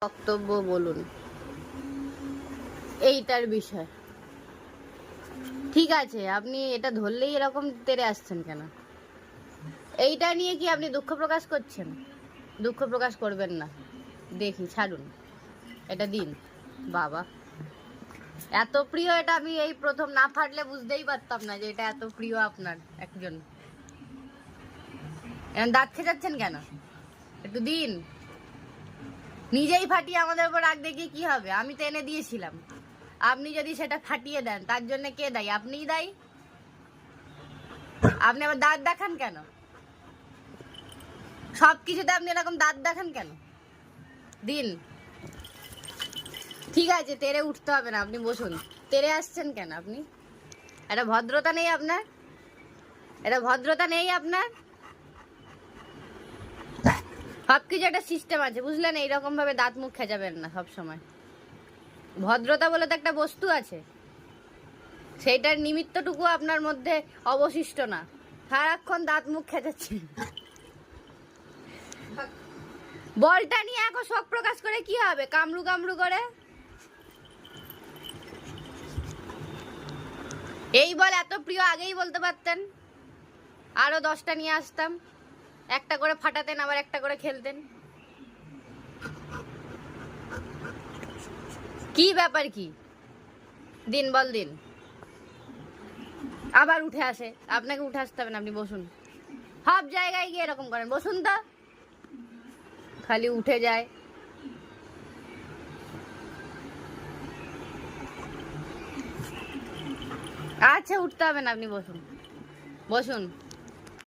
বক্তব্য বলুন এইটার বিষয়। ঠিক আছে, আপনি এটা ধরলেই এরকম তেড়ে আসছেন কেন? এইটা নিয়ে কি আপনি দুঃখ প্রকাশ করছেন? দুঃখ প্রকাশ করবেন না, দেখি, ছাড়ুন, এটা দিন। বাবা, এত প্রিয় এটা আমি এই প্রথম, না ফাটলে বুঝতেই পারতাম না যে এটা এত প্রিয় আপনার একজন। দাঁত খেজাচ্ছেন কেন? একটু দিন। নিজেই ফাটিয়ে আমাদের উপর রাগ দেখিয়ে কি হবে? আমি তো এনে দিয়েছিলাম, আপনি যদি সেটা ফাটিয়ে দেন তার জন্য কে দায়ী? আপনিই দায়ী। আপনি আবার দাঁত দেখান কেন? সবকিছুতে আপনি এরকম দাঁত দেখান কেন? দিন। ঠিক আছে, তেরে উঠতে হবে না, আপনি বসুন। তেরে আসছেন কেন আপনি? এটা ভদ্রতা নেই আপনার? এটা ভদ্রতা নেই আপনার? সবকিছু একটা সিস্টেম আছে, বুঝলেন? এইরকম ভাবে দাঁত মুখ খেজাবেন না সব সময়। ভদ্রতা বলে তো একটা বস্তু আছে, সেইটার নিমিত্তটুকু আপনার মধ্যে অবশিষ্ট না। সারাক্ষণ দাঁত মুখ খেজাচ্ছে। বলটা নিয়ে এখন শোক প্রকাশ করে কি হবে? কামড়ু কামড়ু করে। এই বল এত প্রিয়, আগেই বলতে পারতেন, আরো 10টা নিয়ে আসতাম, একটা করে ফাটাতেন, আবার একটা করে খেলতেন। কি ব্যাপার কি? দিন, বল দিন। আবার উঠে আসে, আপনাকে উঠে আসতে হবে না, আপনি বসুন। সব জায়গায় গিয়ে এরকম করেন, বসুন তো। খালি উঠে যায়। আচ্ছা, উঠতে হবে না, আপনি বসুন, বসুন।